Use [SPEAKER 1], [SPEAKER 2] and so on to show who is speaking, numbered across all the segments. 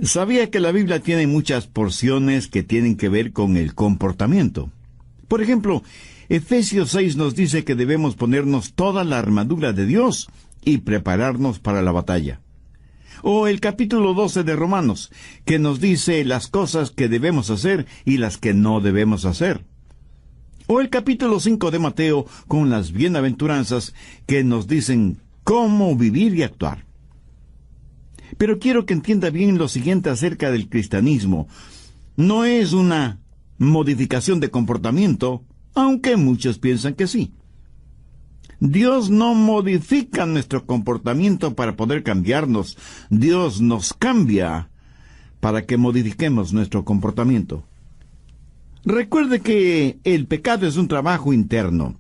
[SPEAKER 1] Sabía que la Biblia tiene muchas porciones que tienen que ver con el comportamiento. Por ejemplo, Efesios 6 nos dice que debemos ponernos toda la armadura de Dios y prepararnos para la batalla. O el capítulo 12 de Romanos, que nos dice las cosas que debemos hacer y las que no debemos hacer. O el capítulo 5 de Mateo, con las bienaventuranzas que nos dicen cómo vivir y actuar. Pero quiero que entienda bien lo siguiente acerca del cristianismo. No es una modificación de comportamiento, aunque muchos piensan que sí. Dios no modifica nuestro comportamiento para poder cambiarnos. Dios nos cambia para que modifiquemos nuestro comportamiento. Recuerde que el pecado es un trabajo interno.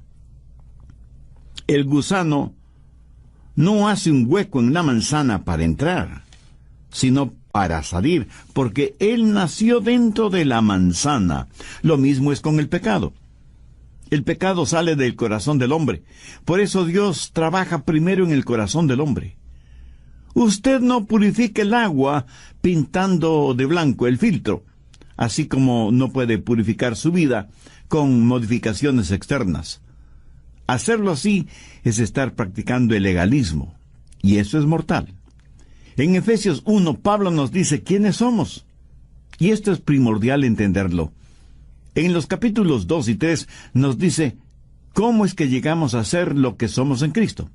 [SPEAKER 1] El gusano no hace un hueco en la manzana para entrar, sino para salir, porque él nació dentro de la manzana. Lo mismo es con el pecado. El pecado sale del corazón del hombre. Por eso Dios trabaja primero en el corazón del hombre. Usted no purifica el agua pintando de blanco el filtro, así como no puede purificar su vida con modificaciones externas. Hacerlo así es estar practicando el legalismo, y eso es mortal. En Efesios 1, Pablo nos dice quiénes somos, y esto es primordial entenderlo. En los capítulos 2 y 3 nos dice cómo es que llegamos a ser lo que somos en Cristo.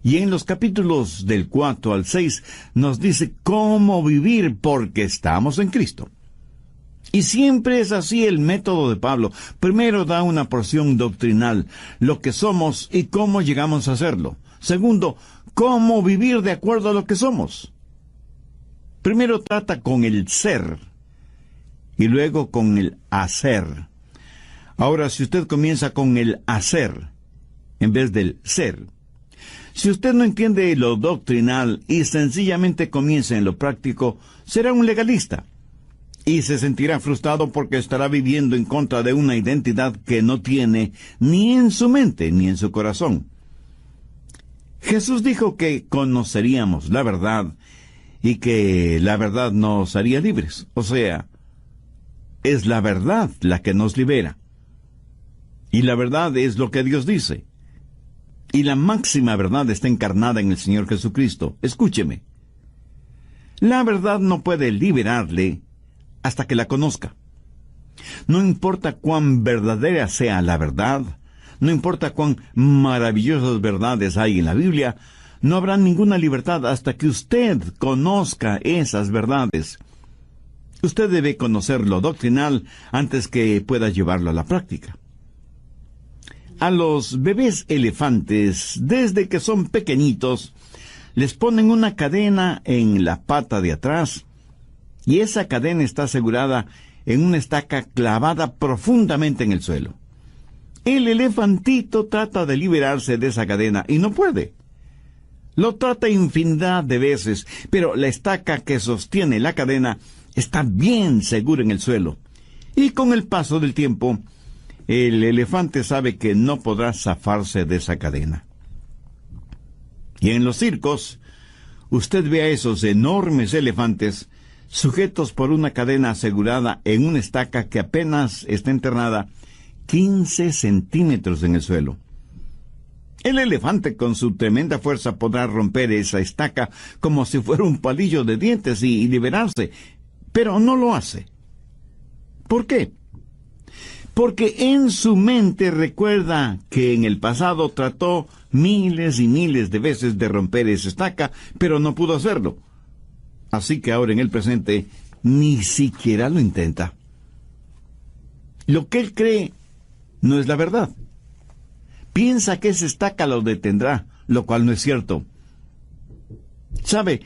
[SPEAKER 1] Y en los capítulos del 4 al 6 nos dice cómo vivir porque estamos en Cristo. Y siempre es así el método de Pablo. Primero da una porción doctrinal, lo que somos y cómo llegamos a hacerlo. Segundo, cómo vivir de acuerdo a lo que somos. Primero trata con el ser y luego con el hacer. Ahora, si usted comienza con el hacer en vez del ser, si usted no entiende lo doctrinal y sencillamente comienza en lo práctico, será un legalista. Y se sentirá frustrado porque estará viviendo en contra de una identidad que no tiene ni en su mente ni en su corazón. Jesús dijo que conoceríamos la verdad y que la verdad nos haría libres. O sea, es la verdad la que nos libera. Y la verdad es lo que Dios dice. Y la máxima verdad está encarnada en el Señor Jesucristo. Escúcheme. La verdad no puede liberarle hasta que la conozca. No importa cuán verdadera sea la verdad, no importa cuán maravillosas verdades hay en la Biblia, no habrá ninguna libertad hasta que usted conozca esas verdades. Usted debe conocer lo doctrinal antes que pueda llevarlo a la práctica. A los bebés elefantes, desde que son pequeñitos, les ponen una cadena en la pata de atrás, y esa cadena está asegurada en una estaca clavada profundamente en el suelo. El elefantito trata de liberarse de esa cadena y no puede. Lo trata infinidad de veces, pero la estaca que sostiene la cadena está bien segura en el suelo. Y con el paso del tiempo, el elefante sabe que no podrá zafarse de esa cadena. Y en los circos, usted ve a esos enormes elefantes sujetos por una cadena asegurada en una estaca que apenas está enterrada 15 centímetros en el suelo. El elefante con su tremenda fuerza podrá romper esa estaca como si fuera un palillo de dientes y liberarse, pero no lo hace. ¿Por qué? Porque en su mente recuerda que en el pasado trató miles y miles de veces de romper esa estaca, pero no pudo hacerlo. Así que ahora en el presente ni siquiera lo intenta. Lo que él cree no es la verdad. Piensa que esa estaca lo detendrá, lo cual no es cierto. ¿Sabe?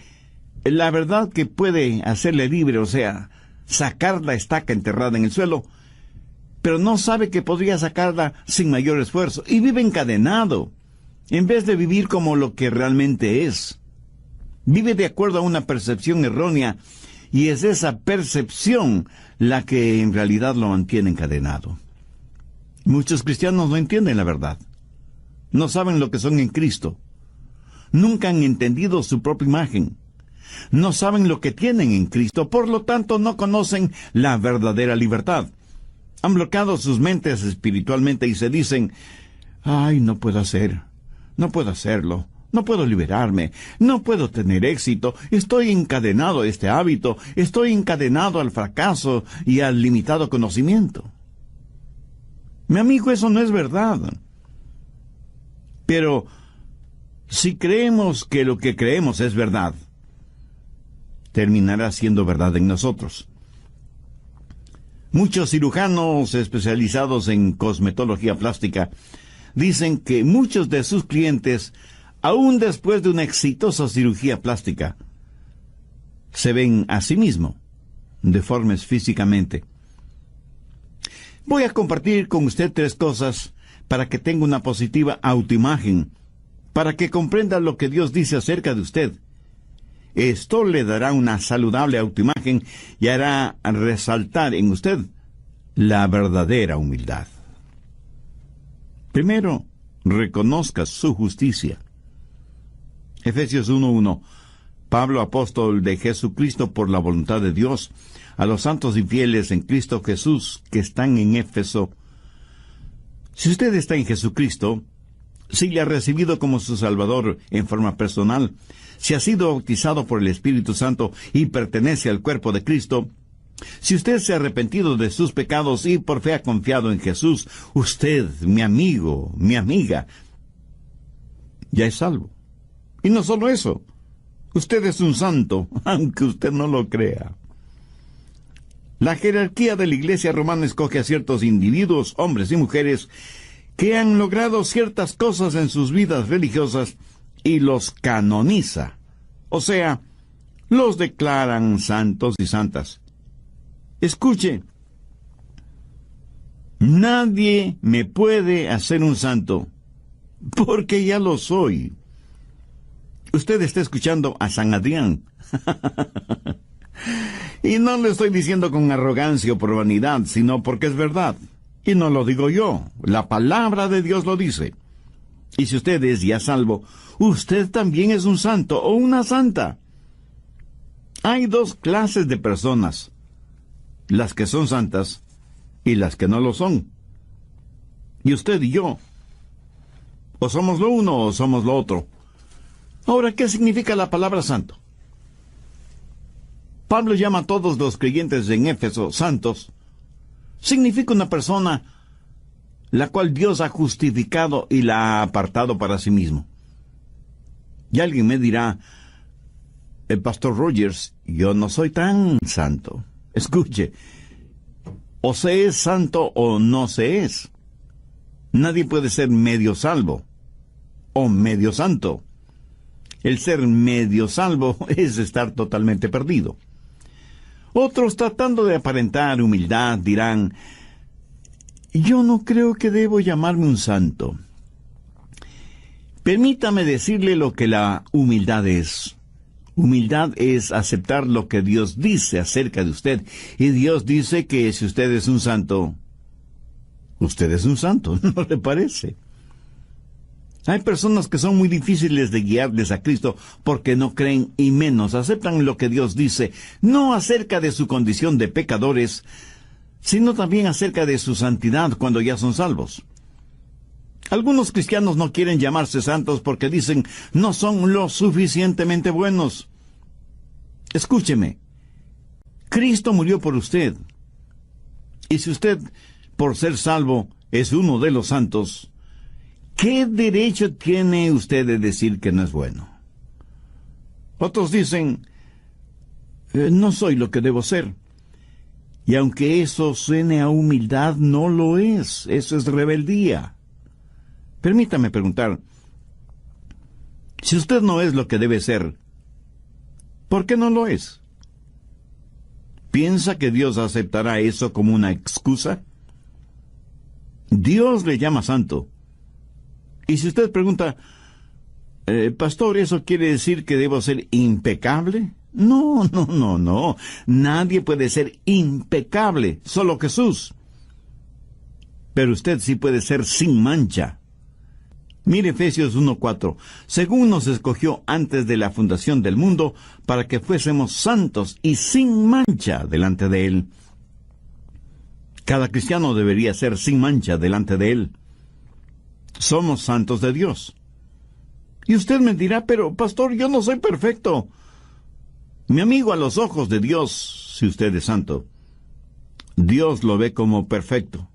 [SPEAKER 1] La verdad que puede hacerle libre, o sea, sacar la estaca enterrada en el suelo, pero no sabe que podría sacarla sin mayor esfuerzo, y vive encadenado, en vez de vivir como lo que realmente es. Vive de acuerdo a una percepción errónea, y es esa percepción la que en realidad lo mantiene encadenado. Muchos cristianos no entienden la verdad. No saben lo que son en Cristo. Nunca han entendido su propia imagen. no saben lo que tienen en Cristo, por lo tanto no conocen la verdadera libertad. Han bloqueado sus mentes espiritualmente y se dicen, ay, no puedo hacerlo, no puedo liberarme, no puedo tener éxito, estoy encadenado a este hábito, estoy encadenado al fracaso y al limitado conocimiento. Mi amigo, eso no es verdad. Pero si creemos que lo que creemos es verdad, terminará siendo verdad en nosotros. Muchos cirujanos especializados en cosmetología plástica dicen que muchos de sus clientes, aún después de una exitosa cirugía plástica, se ven a sí mismos deformes físicamente. Voy a compartir con usted 3 cosas para que tenga una positiva autoimagen, para que comprenda lo que Dios dice acerca de usted. Esto le dará una saludable autoimagen y hará resaltar en usted la verdadera humildad. Primero, reconozca su justicia. Efesios 1:1. Pablo, apóstol de Jesucristo por la voluntad de Dios, a los santos y fieles en Cristo Jesús que están en Éfeso. Si usted está en Jesucristo, si le ha recibido como su Salvador en forma personal, si ha sido bautizado por el Espíritu Santo y pertenece al cuerpo de Cristo, si usted se ha arrepentido de sus pecados y por fe ha confiado en Jesús, usted, mi amigo, mi amiga, ya es salvo. Y no solo eso, usted es un santo, aunque usted no lo crea. La jerarquía de la Iglesia romana escoge a ciertos individuos, hombres y mujeres, que han logrado ciertas cosas en sus vidas religiosas y los canoniza. O sea, los declaran santos y santas. Escuche, nadie me puede hacer un santo, porque ya lo soy. Usted está escuchando a San Adrián. Y no le estoy diciendo con arrogancia o por vanidad, sino porque es verdad. Y no lo digo yo, la palabra de Dios lo dice. Y si usted es ya salvo, usted también es un santo o una santa. Hay 2 clases de personas, las que son santas y las que no lo son. Y usted y yo, o somos lo uno o somos lo otro. Ahora, ¿qué significa la palabra santo? Pablo llama a todos los creyentes en Éfeso santos. Significa una persona la cual Dios ha justificado y la ha apartado para sí mismo. Y alguien me dirá, el pastor Rogers, yo no soy tan santo. Escuche, o se es santo o no se es. Nadie puede ser medio salvo o medio santo. El ser medio salvo es estar totalmente perdido. Otros, tratando de aparentar humildad, dirán, yo no creo que debo llamarme un santo. Permítame decirle lo que la humildad es. Humildad es aceptar lo que Dios dice acerca de usted. Y Dios dice que si usted es un santo, usted es un santo, ¿no le parece? Hay personas que son muy difíciles de guiarles a Cristo porque no creen y menos aceptan lo que Dios dice, no acerca de su condición de pecadores, sino también acerca de su santidad cuando ya son salvos. Algunos cristianos no quieren llamarse santos porque dicen, no son lo suficientemente buenos. Escúcheme, Cristo murió por usted. Y si usted, por ser salvo, es uno de los santos, ¿qué derecho tiene usted de decir que no es bueno? Otros dicen, no soy lo que debo ser. Y aunque eso suene a humildad, no lo es. Eso es rebeldía. Permítame preguntar, si usted no es lo que debe ser, ¿por qué no lo es? ¿Piensa que Dios aceptará eso como una excusa? Dios le llama santo. Y si usted pregunta, pastor, ¿eso quiere decir que debo ser impecable? No. Nadie puede ser impecable, solo Jesús. Pero usted sí puede ser sin mancha. Mire Efesios 1:4. Según nos escogió antes de la fundación del mundo, para que fuésemos santos y sin mancha delante de Él. Cada cristiano debería ser sin mancha delante de Él. Somos santos de Dios. Y usted me dirá, pero pastor, yo no soy perfecto. Mi amigo, a los ojos de Dios, si usted es santo, Dios lo ve como perfecto.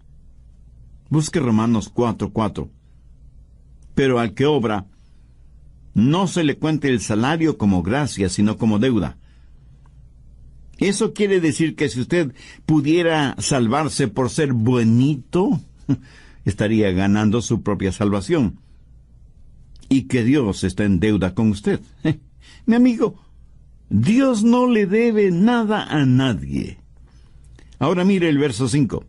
[SPEAKER 1] Busque Romanos 4:4. Pero al que obra, no se le cuente el salario como gracia, sino como deuda. Eso quiere decir que si usted pudiera salvarse por ser buenito, estaría ganando su propia salvación. Y que Dios está en deuda con usted. Mi amigo, Dios no le debe nada a nadie. Ahora mire el verso 5.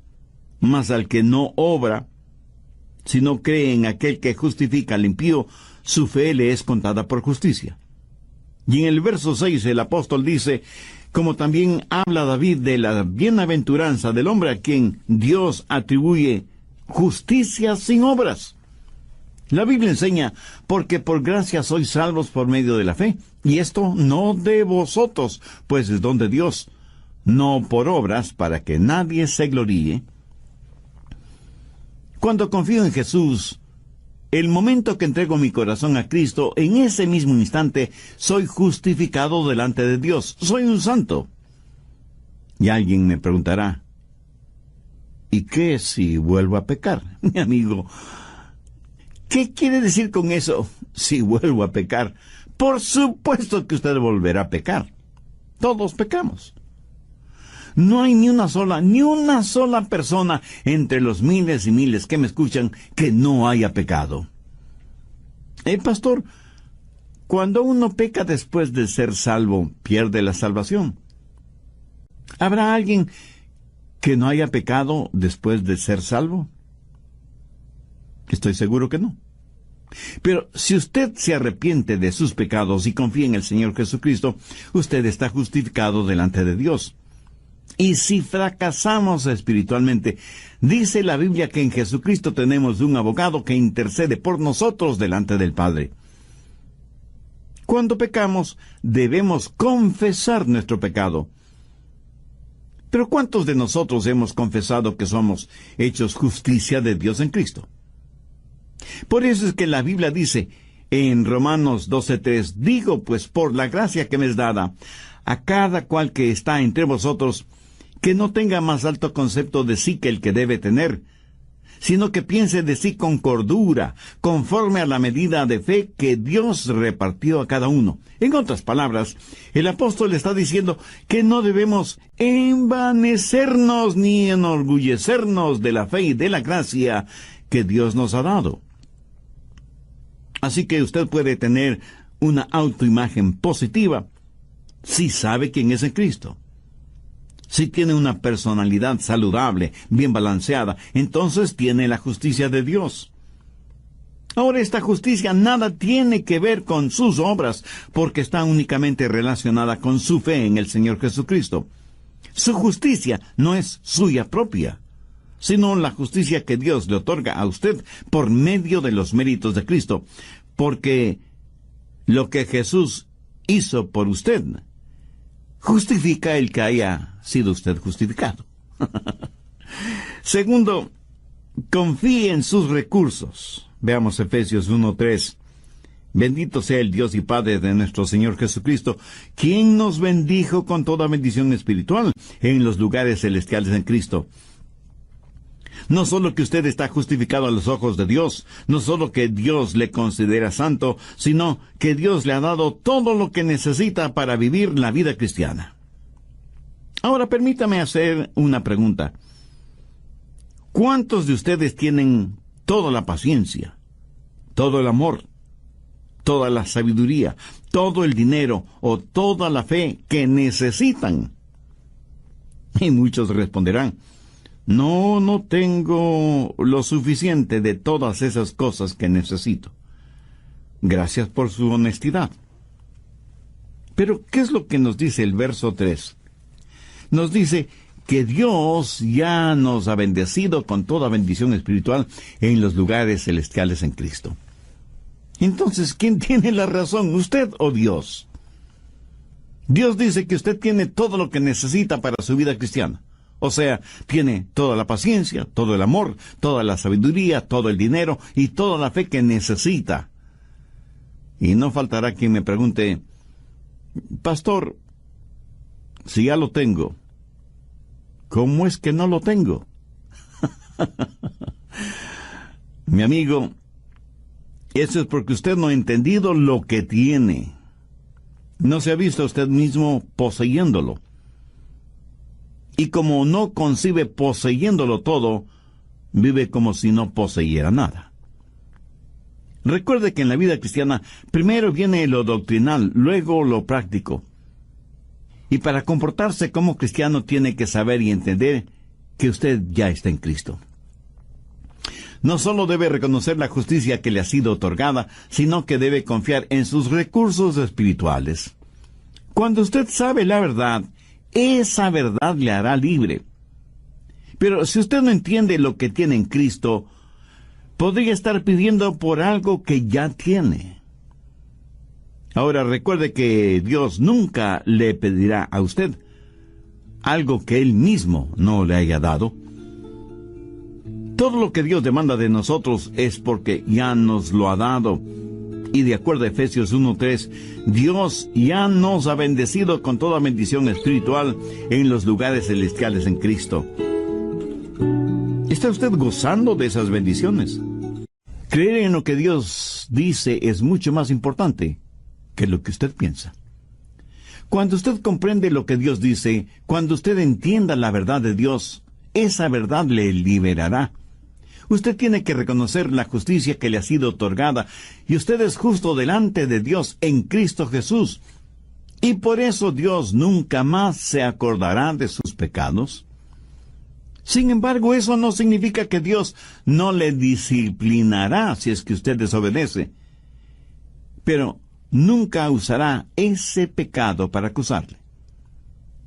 [SPEAKER 1] Mas al que no obra, sino cree en aquel que justifica al impío, su fe le es contada por justicia. Y en el verso 6 el apóstol dice, como también habla David de la bienaventuranza del hombre a quien Dios atribuye justicia sin obras. La Biblia enseña, porque por gracia sois salvos por medio de la fe, y esto no de vosotros, pues es don de Dios, no por obras, para que nadie se gloríe. Cuando confío en Jesús, el momento que entrego mi corazón a Cristo, en ese mismo instante soy justificado delante de Dios. Soy un santo. Y alguien me preguntará, ¿y qué si vuelvo a pecar? Mi amigo, ¿qué quiere decir con eso? Si vuelvo a pecar. Por supuesto que usted volverá a pecar. Todos pecamos. No hay ni una sola persona entre los miles y miles que me escuchan que no haya pecado. Pastor, cuando uno peca después de ser salvo, pierde la salvación. ¿Habrá alguien que no haya pecado después de ser salvo? Estoy seguro que no. Pero si usted se arrepiente de sus pecados y confía en el Señor Jesucristo, usted está justificado delante de Dios. Y si fracasamos espiritualmente, dice la Biblia que en Jesucristo tenemos un abogado que intercede por nosotros delante del Padre. Cuando pecamos, debemos confesar nuestro pecado. Pero ¿cuántos de nosotros hemos confesado que somos hechos justicia de Dios en Cristo? Por eso es que la Biblia dice en Romanos 12:3, digo pues por la gracia que me es dada, a cada cual que está entre vosotros, que no tenga más alto concepto de sí que el que debe tener, sino que piense de sí con cordura, conforme a la medida de fe que Dios repartió a cada uno. En otras palabras, el apóstol está diciendo que no debemos envanecernos ni enorgullecernos de la fe y de la gracia que Dios nos ha dado. Así que usted puede tener una autoimagen positiva si sabe quién es en Cristo. Si tiene una personalidad saludable, bien balanceada, entonces tiene la justicia de Dios. Ahora, esta justicia nada tiene que ver con sus obras, porque está únicamente relacionada con su fe en el Señor Jesucristo. Su justicia no es suya propia, sino la justicia que Dios le otorga a usted por medio de los méritos de Cristo, porque lo que Jesús hizo por usted justifica el que haya sido usted justificado. Segundo, confíe en sus recursos. Veamos Efesios 1:3. Bendito sea el Dios y Padre de nuestro Señor Jesucristo, quien nos bendijo con toda bendición espiritual en los lugares celestiales en Cristo. No solo que usted está justificado a los ojos de Dios, no solo que Dios le considera santo, sino que Dios le ha dado todo lo que necesita para vivir la vida cristiana. Ahora permítame hacer una pregunta. ¿Cuántos de ustedes tienen toda la paciencia, todo el amor, toda la sabiduría, todo el dinero o toda la fe que necesitan? Y muchos responderán, no tengo lo suficiente de todas esas cosas que necesito. Gracias por su honestidad. Pero, ¿qué es lo que nos dice el verso 3? Nos dice que Dios ya nos ha bendecido con toda bendición espiritual en los lugares celestiales en Cristo. Entonces, ¿quién tiene la razón, usted o Dios? Dios dice que usted tiene todo lo que necesita para su vida cristiana. O sea, tiene toda la paciencia, todo el amor, toda la sabiduría, todo el dinero y toda la fe que necesita. Y no faltará quien me pregunte, pastor, si ya lo tengo, ¿cómo es que no lo tengo? Mi amigo, eso es porque usted no ha entendido lo que tiene. No se ha visto a usted mismo poseyéndolo. Y como no concibe poseyéndolo todo, vive como si no poseyera nada. Recuerde que en la vida cristiana primero viene lo doctrinal, luego lo práctico. Y para comportarse como cristiano tiene que saber y entender que usted ya está en Cristo. No solo debe reconocer la justicia que le ha sido otorgada, sino que debe confiar en sus recursos espirituales. Cuando usted sabe la verdad, esa verdad le hará libre. Pero si usted no entiende lo que tiene en Cristo, podría estar pidiendo por algo que ya tiene. Ahora recuerde que Dios nunca le pedirá a usted algo que Él mismo no le haya dado. Todo lo que Dios demanda de nosotros es porque ya nos lo ha dado. Y de acuerdo a Efesios 1:3, Dios ya nos ha bendecido con toda bendición espiritual en los lugares celestiales en Cristo. ¿Está usted gozando de esas bendiciones? Creer en lo que Dios dice es mucho más importante que lo que usted piensa. Cuando usted comprende lo que Dios dice, cuando usted entienda la verdad de Dios, esa verdad le liberará. Usted tiene que reconocer la justicia que le ha sido otorgada, y usted es justo delante de Dios en Cristo Jesús. Y por eso Dios nunca más se acordará de sus pecados. Sin embargo, eso no significa que Dios no le disciplinará si es que usted desobedece. Pero nunca usará ese pecado para acusarle.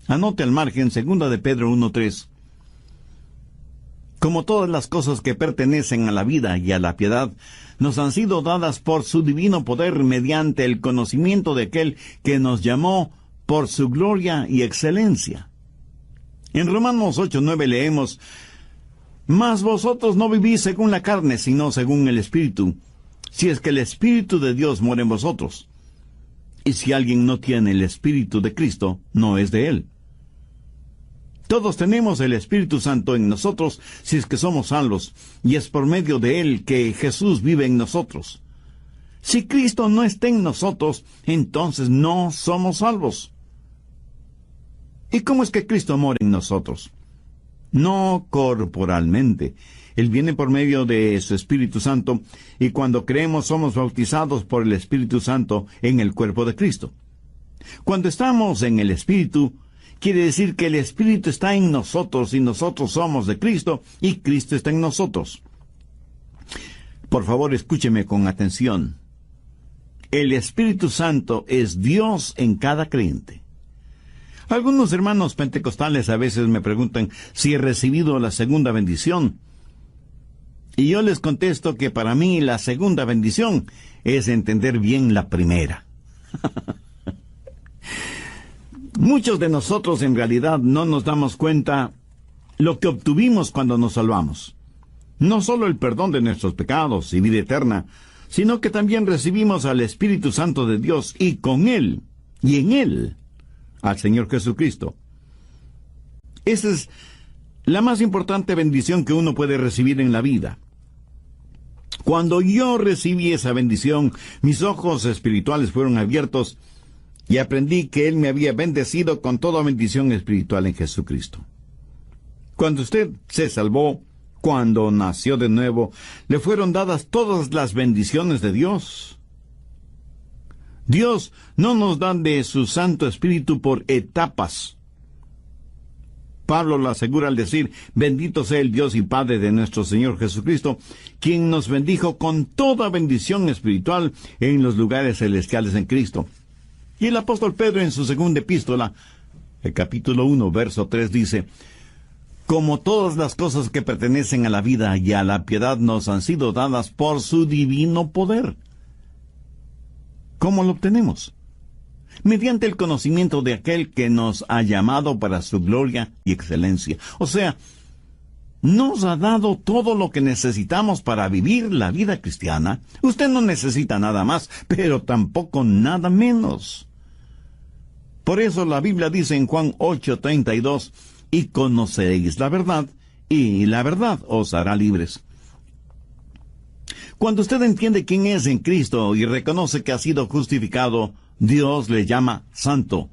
[SPEAKER 1] Anote al margen 2 de Pedro 1:3. Como todas las cosas que pertenecen a la vida y a la piedad, nos han sido dadas por su divino poder mediante el conocimiento de aquel que nos llamó por su gloria y excelencia. En Romanos 8:9 leemos, «Mas vosotros no vivís según la carne, sino según el Espíritu, si es que el Espíritu de Dios mora en vosotros. Y si alguien no tiene el Espíritu de Cristo, no es de él». Todos tenemos el Espíritu Santo en nosotros si es que somos salvos, y es por medio de Él que Jesús vive en nosotros. Si Cristo no está en nosotros, entonces no somos salvos. ¿Y cómo es que Cristo mora en nosotros? No corporalmente. Él viene por medio de su Espíritu Santo, y cuando creemos somos bautizados por el Espíritu Santo en el cuerpo de Cristo. Cuando estamos en el Espíritu, quiere decir que el Espíritu está en nosotros y nosotros somos de Cristo y Cristo está en nosotros. Por favor, escúcheme con atención. El Espíritu Santo es Dios en cada creyente. Algunos hermanos pentecostales a veces me preguntan si he recibido la segunda bendición. Y yo les contesto que para mí la segunda bendición es entender bien la primera. Muchos de nosotros en realidad no nos damos cuenta lo que obtuvimos cuando nos salvamos. No solo el perdón de nuestros pecados y vida eterna, sino que también recibimos al Espíritu Santo de Dios y con Él, y en Él, al Señor Jesucristo. Esa es la más importante bendición que uno puede recibir en la vida. Cuando yo recibí esa bendición, mis ojos espirituales fueron abiertos y aprendí que Él me había bendecido con toda bendición espiritual en Jesucristo. Cuando usted se salvó, cuando nació de nuevo, le fueron dadas todas las bendiciones de Dios. Dios no nos da de su Santo Espíritu por etapas. Pablo lo asegura al decir, «Bendito sea el Dios y Padre de nuestro Señor Jesucristo, quien nos bendijo con toda bendición espiritual en los lugares celestiales en Cristo». Y el apóstol Pedro en su segunda epístola, el capítulo 1, verso 3 dice, «Como todas las cosas que pertenecen a la vida y a la piedad nos han sido dadas por su divino poder». ¿Cómo lo obtenemos? Mediante el conocimiento de aquel que nos ha llamado para su gloria y excelencia. O sea, nos ha dado todo lo que necesitamos para vivir la vida cristiana. Usted no necesita nada más, pero tampoco nada menos. Por eso la Biblia dice en Juan 8:32, y conoceréis la verdad, y la verdad os hará libres. Cuando usted entiende quién es en Cristo y reconoce que ha sido justificado, Dios le llama santo.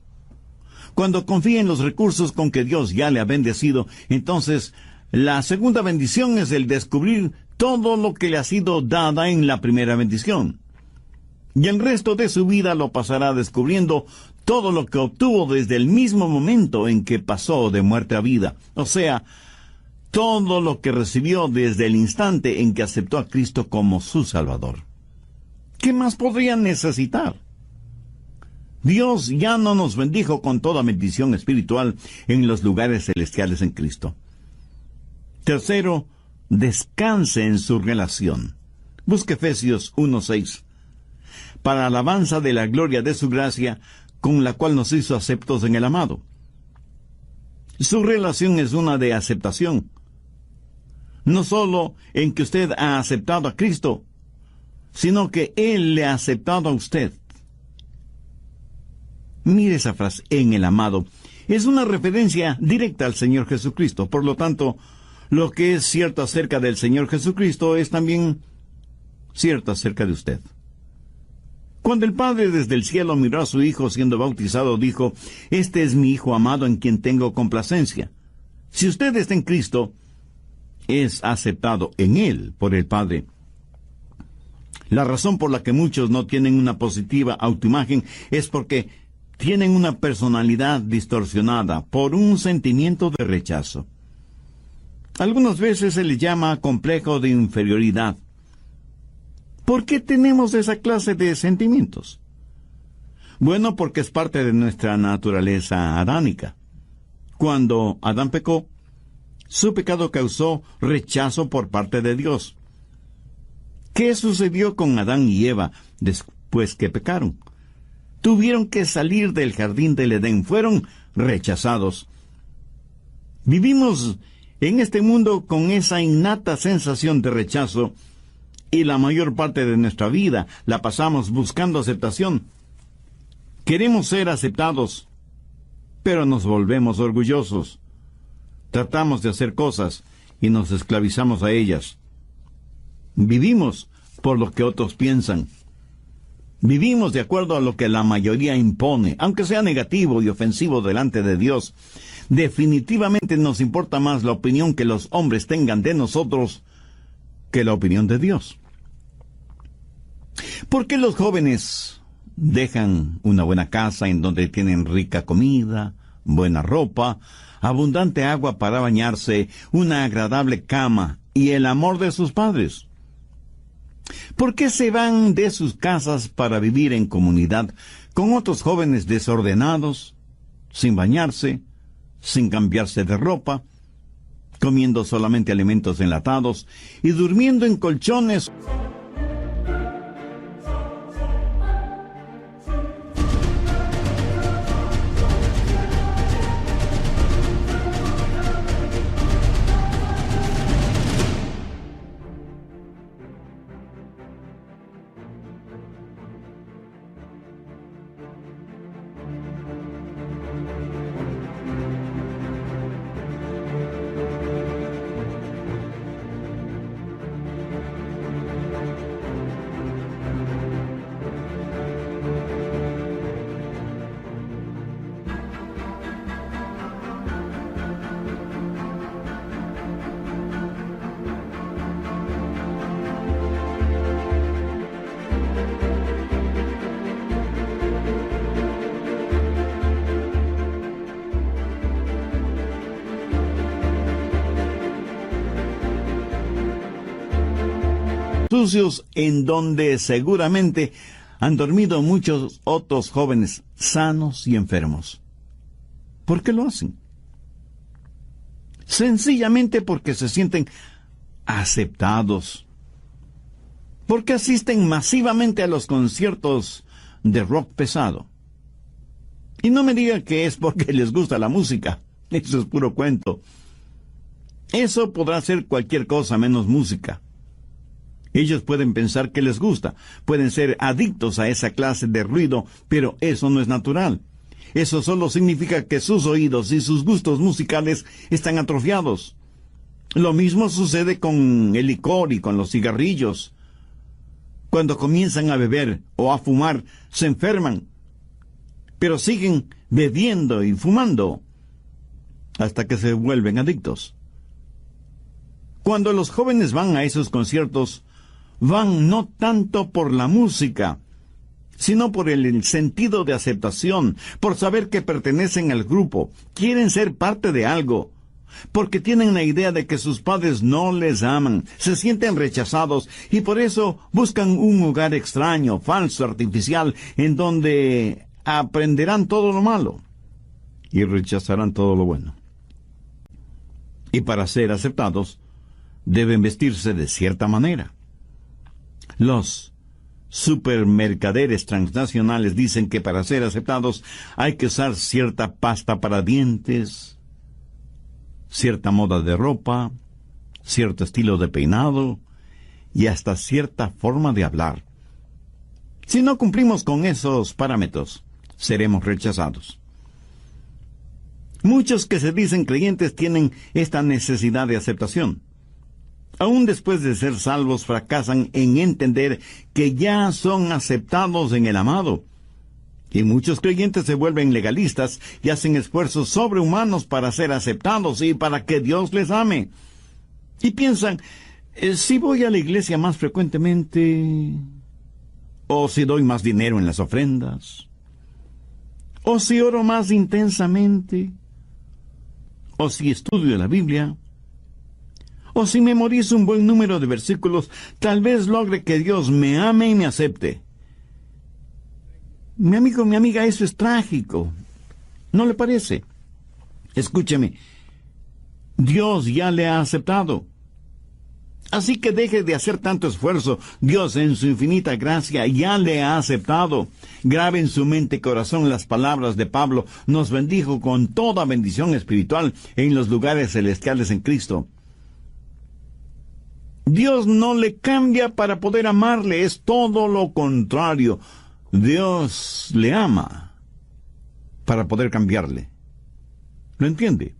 [SPEAKER 1] Cuando confía en los recursos con que Dios ya le ha bendecido, entonces la segunda bendición es el descubrir todo lo que le ha sido dada en la primera bendición. Y el resto de su vida lo pasará descubriendo todo lo que obtuvo desde el mismo momento en que pasó de muerte a vida. O sea, todo lo que recibió desde el instante en que aceptó a Cristo como su Salvador. ¿Qué más podría necesitar? Dios ya no nos bendijo con toda bendición espiritual en los lugares celestiales en Cristo. Tercero, descanse en su relación. Busque Efesios 1:6. Para alabanza de la gloria de su gracia, con la cual nos hizo aceptos en el amado. Su relación es una de aceptación. No solo en que usted ha aceptado a Cristo, sino que Él le ha aceptado a usted. Mire esa frase, en el amado. Es una referencia directa al Señor Jesucristo. Por lo tanto, lo que es cierto acerca del Señor Jesucristo es también cierto acerca de usted. Cuando el Padre desde el cielo miró a su Hijo siendo bautizado, dijo, «Este es mi Hijo amado en quien tengo complacencia». Si usted está en Cristo, es aceptado en Él por el Padre. La razón por la que muchos no tienen una positiva autoimagen es porque tienen una personalidad distorsionada por un sentimiento de rechazo. Algunas veces se le llama complejo de inferioridad. ¿Por qué tenemos esa clase de sentimientos? Bueno, porque es parte de nuestra naturaleza adánica. Cuando Adán pecó, su pecado causó rechazo por parte de Dios. ¿Qué sucedió con Adán y Eva después que pecaron? Tuvieron que salir del jardín del Edén, fueron rechazados. Vivimos en este mundo con esa innata sensación de rechazo y la mayor parte de nuestra vida la pasamos buscando aceptación. Queremos ser aceptados, pero nos volvemos orgullosos. Tratamos de hacer cosas y nos esclavizamos a ellas. Vivimos por lo que otros piensan. Vivimos de acuerdo a lo que la mayoría impone, aunque sea negativo y ofensivo delante de Dios. Definitivamente nos importa más la opinión que los hombres tengan de nosotros que la opinión de Dios. ¿Por qué los jóvenes dejan una buena casa en donde tienen rica comida, buena ropa, abundante agua para bañarse, una agradable cama y el amor de sus padres? ¿Por qué se van de sus casas para vivir en comunidad con otros jóvenes desordenados, sin bañarse, sin cambiarse de ropa, comiendo solamente alimentos enlatados y durmiendo en colchones? Sucios en donde seguramente han dormido muchos otros jóvenes sanos y enfermos. ¿Por qué lo hacen? Sencillamente porque se sienten aceptados. Porque asisten masivamente a los conciertos de rock pesado. Y no me digan que es porque les gusta la música. Eso es puro cuento. Eso podrá ser cualquier cosa menos música. Ellos pueden pensar que les gusta, pueden ser adictos a esa clase de ruido, pero eso no es natural. Eso solo significa que sus oídos y sus gustos musicales están atrofiados. Lo mismo sucede con el licor y con los cigarrillos. Cuando comienzan a beber o a fumar, se enferman, pero siguen bebiendo y fumando hasta que se vuelven adictos. Cuando los jóvenes van a esos conciertos, van no tanto por la música, sino por el sentido de aceptación, por saber que pertenecen al grupo, quieren ser parte de algo, porque tienen la idea de que sus padres no les aman, se sienten rechazados y por eso buscan un hogar extraño, falso, artificial, en donde aprenderán todo lo malo y rechazarán todo lo bueno. Y para ser aceptados, deben vestirse de cierta manera. Los supermercaderes transnacionales dicen que para ser aceptados hay que usar cierta pasta para dientes, cierta moda de ropa, cierto estilo de peinado y hasta cierta forma de hablar. Si no cumplimos con esos parámetros, seremos rechazados. Muchos que se dicen creyentes tienen esta necesidad de aceptación. Aún después de ser salvos, fracasan en entender que ya son aceptados en el amado. Y muchos creyentes se vuelven legalistas y hacen esfuerzos sobrehumanos para ser aceptados y para que Dios les ame. Y piensan, si voy a la iglesia más frecuentemente, o si doy más dinero en las ofrendas, o si oro más intensamente, o si estudio la Biblia, o si memorizo un buen número de versículos, tal vez logre que Dios me ame y me acepte. Mi amigo, mi amiga, eso es trágico. ¿No le parece? Escúcheme, Dios ya le ha aceptado. Así que deje de hacer tanto esfuerzo. Dios, en su infinita gracia, ya le ha aceptado. Grabe en su mente y corazón las palabras de Pablo. Nos bendijo con toda bendición espiritual en los lugares celestiales en Cristo. Dios no le cambia para poder amarle, es todo lo contrario. Dios le ama para poder cambiarle. ¿Lo entiende?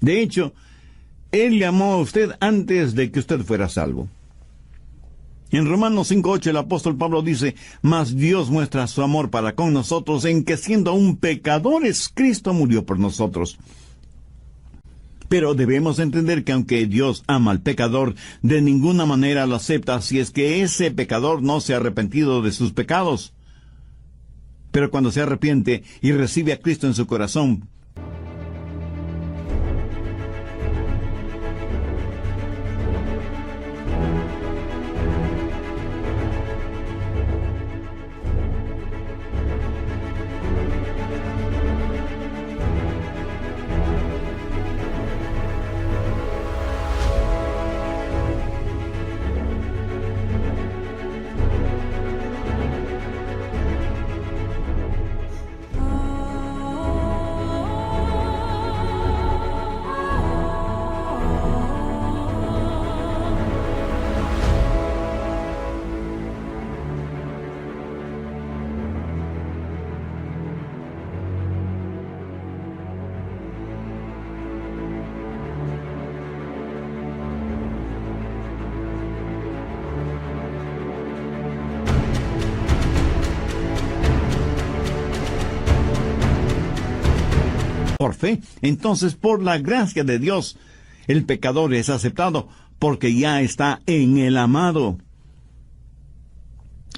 [SPEAKER 1] De hecho, Él le amó a usted antes de que usted fuera salvo. En Romanos 5:8 el apóstol Pablo dice, mas Dios muestra su amor para con nosotros en que siendo aún pecadores, Cristo murió por nosotros. Pero debemos entender que aunque Dios ama al pecador, de ninguna manera lo acepta si es que ese pecador no se ha arrepentido de sus pecados. Pero cuando se arrepiente y recibe a Cristo en su corazón, por fe, entonces por la gracia de Dios, el pecador es aceptado porque ya está en el amado.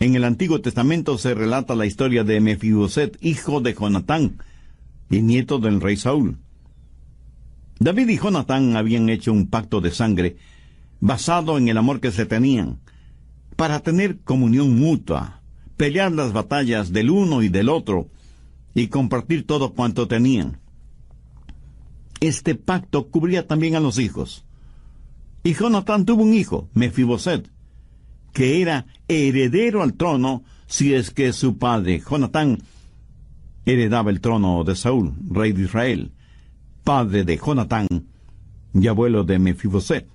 [SPEAKER 1] En el Antiguo Testamento se relata la historia de Mefiboset, hijo de Jonatán y nieto del rey Saúl. David y Jonatán habían hecho un pacto de sangre basado en el amor que se tenían, para tener comunión mutua, pelear las batallas del uno y del otro, y compartir todo cuanto tenían. Este pacto cubría también a los hijos. Y Jonatán tuvo un hijo, Mefiboset, que era heredero al trono si es que su padre, Jonatán, heredaba el trono de Saúl, rey de Israel, padre de Jonatán y abuelo de Mefiboset.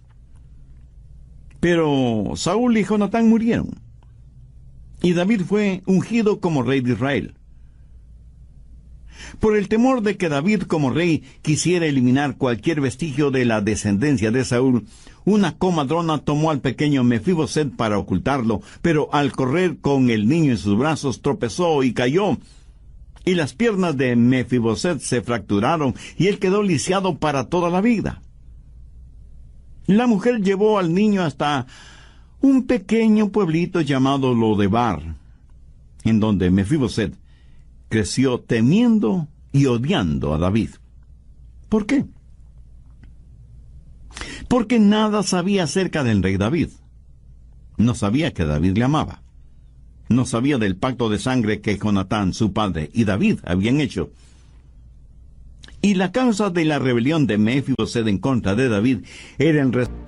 [SPEAKER 1] Pero Saúl y Jonatán murieron, y David fue ungido como rey de Israel. Por el temor de que David como rey quisiera eliminar cualquier vestigio de la descendencia de Saúl, una comadrona tomó al pequeño Mefiboset para ocultarlo, pero al correr con el niño en sus brazos tropezó y cayó, y las piernas de Mefiboset se fracturaron, y él quedó lisiado para toda la vida. La mujer llevó al niño hasta un pequeño pueblito llamado Lodebar, en donde Mefiboset creció temiendo y odiando a David. ¿Por qué? Porque nada sabía acerca del rey David. No sabía que David le amaba. No sabía del pacto de sangre que Jonatán, su padre, y David habían hecho. Y la causa de la rebelión de Mefiboset en contra de David era el resultado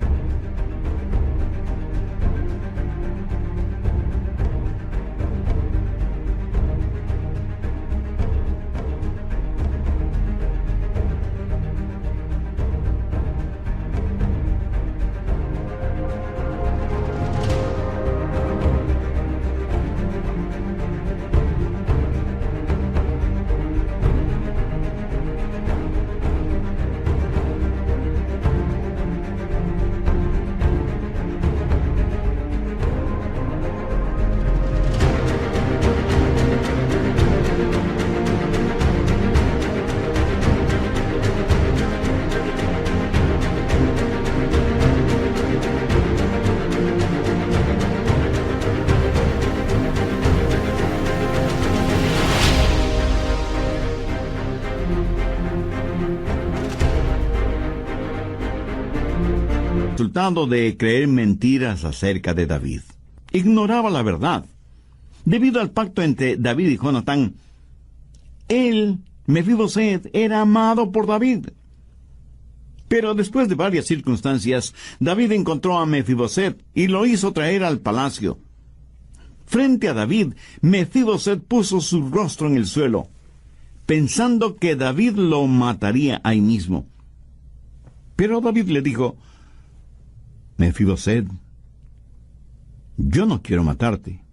[SPEAKER 1] de creer mentiras acerca de David. Ignoraba la verdad. Debido al pacto entre David y Jonatán, él, Mefiboset, era amado por David. Pero después de varias circunstancias, David encontró a Mefiboset y lo hizo traer al palacio. Frente a David, Mefiboset puso su rostro en el suelo, pensando que David lo mataría ahí mismo. Pero David le dijo: Mefiboset, yo no quiero matarte.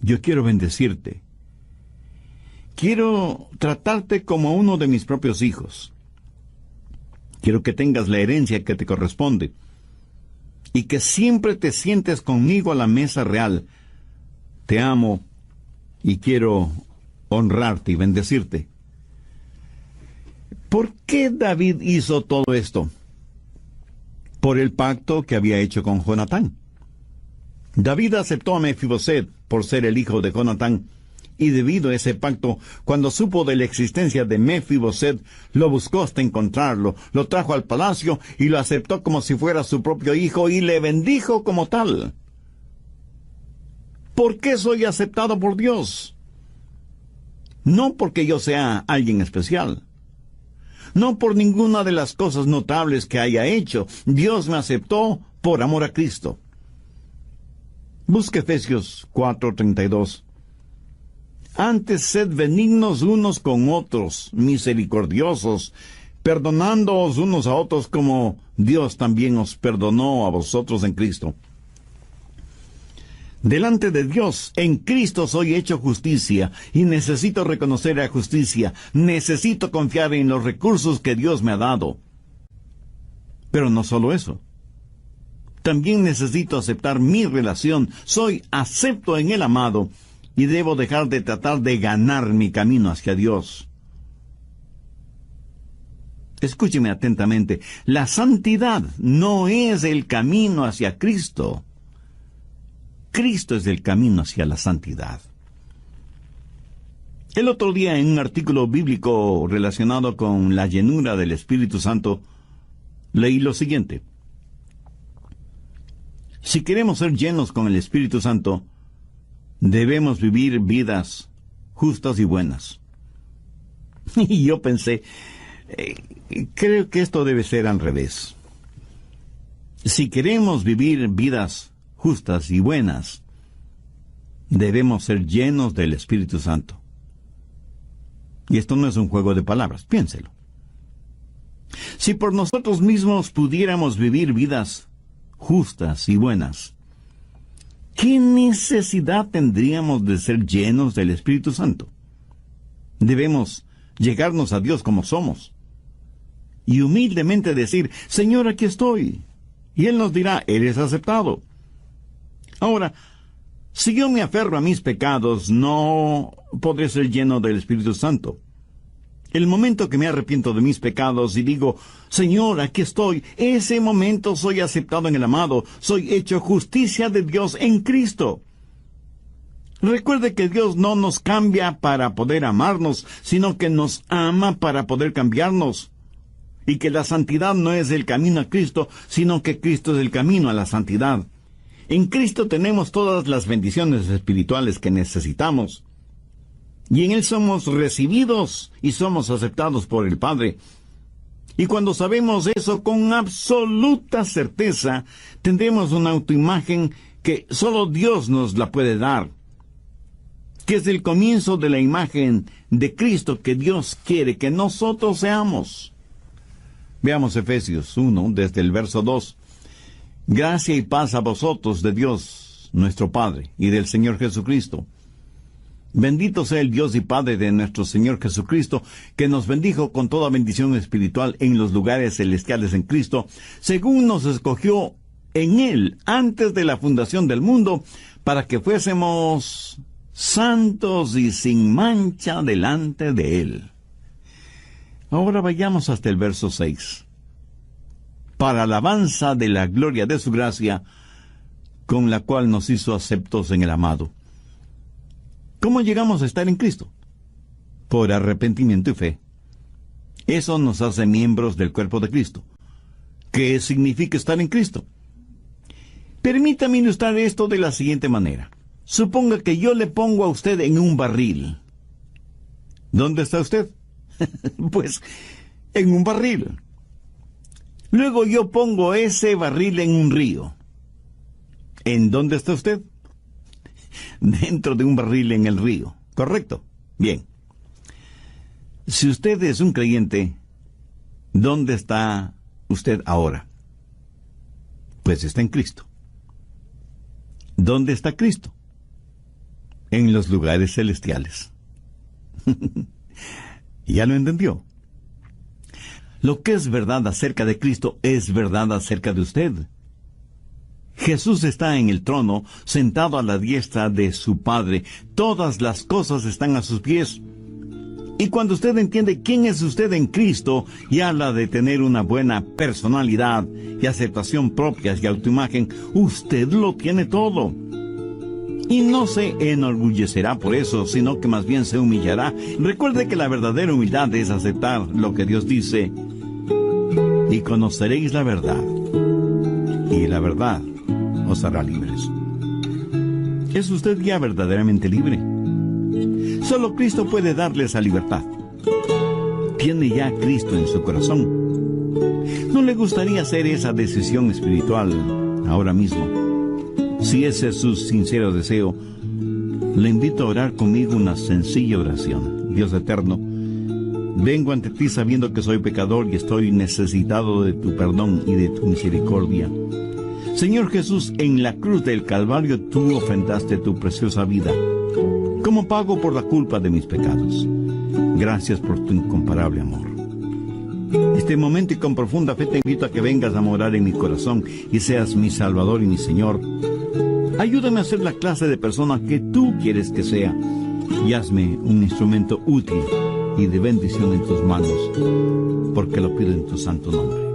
[SPEAKER 1] Yo quiero bendecirte. Quiero tratarte como uno de mis propios hijos. Quiero que tengas la herencia que te corresponde y que siempre te sientes conmigo a la mesa real. Te amo y quiero honrarte y bendecirte. ¿Por qué David hizo todo esto? Por el pacto que había hecho con Jonatán. David aceptó a Mefiboset por ser el hijo de Jonatán, y debido a ese pacto, cuando supo de la existencia de Mefiboset, lo buscó hasta encontrarlo, lo trajo al palacio y lo aceptó como si fuera su propio hijo y le bendijo como tal. ¿Por qué soy aceptado por Dios? No porque yo sea alguien especial. No por ninguna de las cosas notables que haya hecho. Dios me aceptó por amor a Cristo. Busque Efesios 4:32. Antes sed benignos unos con otros, misericordiosos, perdonándoos unos a otros como Dios también os perdonó a vosotros en Cristo. Delante de Dios, en Cristo soy hecho justicia, y necesito reconocer la justicia, necesito confiar en los recursos que Dios me ha dado. Pero no solo eso. También necesito aceptar mi relación, soy acepto en el amado, y debo dejar de tratar de ganar mi camino hacia Dios. Escúcheme atentamente, la santidad no es el camino hacia Cristo. Cristo es el camino hacia la santidad. El otro día, en un artículo bíblico relacionado con la llenura del Espíritu Santo, leí lo siguiente: si queremos ser llenos con el Espíritu Santo, debemos vivir vidas justas y buenas. Y yo pensé, creo que esto debe ser al revés. Si queremos vivir vidas justas y buenas, debemos ser llenos del Espíritu Santo. Y esto no es un juego de palabras, piénselo. Si por nosotros mismos pudiéramos vivir vidas justas y buenas, ¿qué necesidad tendríamos de ser llenos del Espíritu Santo? Debemos llegarnos a Dios como somos y humildemente decir: Señor, aquí estoy. Y Él nos dirá: eres aceptado. Ahora, si yo me aferro a mis pecados, no podré ser lleno del Espíritu Santo. El momento que me arrepiento de mis pecados y digo: Señor, aquí estoy, ese momento soy aceptado en el amado, soy hecho justicia de Dios en Cristo. Recuerde que Dios no nos cambia para poder amarnos, sino que nos ama para poder cambiarnos. Y que la santidad no es el camino a Cristo, sino que Cristo es el camino a la santidad. En Cristo tenemos todas las bendiciones espirituales que necesitamos. Y en Él somos recibidos y somos aceptados por el Padre. Y cuando sabemos eso con absoluta certeza, tendremos una autoimagen que solo Dios nos la puede dar, que es el comienzo de la imagen de Cristo que Dios quiere que nosotros seamos. Veamos Efesios 1, desde el verso 2. Gracia y paz a vosotros de Dios, nuestro Padre, y del Señor Jesucristo. Bendito sea el Dios y Padre de nuestro Señor Jesucristo, que nos bendijo con toda bendición espiritual en los lugares celestiales en Cristo, según nos escogió en Él antes de la fundación del mundo, para que fuésemos santos y sin mancha delante de Él. Ahora vayamos hasta el verso 6. Para alabanza de la gloria de su gracia, con la cual nos hizo aceptos en el amado. ¿Cómo llegamos a estar en Cristo? Por arrepentimiento y fe. Eso nos hace miembros del cuerpo de Cristo. ¿Qué significa estar en Cristo? Permítame ilustrar esto de la siguiente manera. Suponga que yo le pongo a usted en un barril. ¿Dónde está usted? Pues en un barril. Luego yo pongo ese barril en un río. ¿En dónde está usted? Dentro de un barril en el río, ¿correcto? Bien. Si usted es un creyente, ¿dónde está usted ahora? Pues está en Cristo. ¿Dónde está Cristo? En los lugares celestiales. ¿Ya lo entendió? Lo que es verdad acerca de Cristo es verdad acerca de usted. Jesús está en el trono, sentado a la diestra de su Padre. Todas las cosas están a sus pies. Y cuando usted entiende quién es usted en Cristo y habla de tener una buena personalidad y aceptación propia y autoimagen, usted lo tiene todo. Y no se enorgullecerá por eso, sino que más bien se humillará. Recuerde que la verdadera humildad es aceptar lo que Dios dice. Y conoceréis la verdad, y la verdad os hará libres. ¿Es usted ya verdaderamente libre? Solo Cristo puede darle esa libertad. ¿Tiene ya a Cristo en su corazón? ¿No le gustaría hacer esa decisión espiritual ahora mismo? Si ese es su sincero deseo, le invito a orar conmigo una sencilla oración. Dios eterno, vengo ante ti sabiendo que soy pecador y estoy necesitado de tu perdón y de tu misericordia. Señor Jesús, en la cruz del Calvario tú ofrendaste tu preciosa vida como pago por la culpa de mis pecados. Gracias por tu incomparable amor. Este momento y con profunda fe te invito a que vengas a morar en mi corazón y seas mi Salvador y mi Señor. Ayúdame a ser la clase de persona que tú quieres que sea y hazme un instrumento útil y de bendición en tus manos, porque lo pido en tu santo nombre.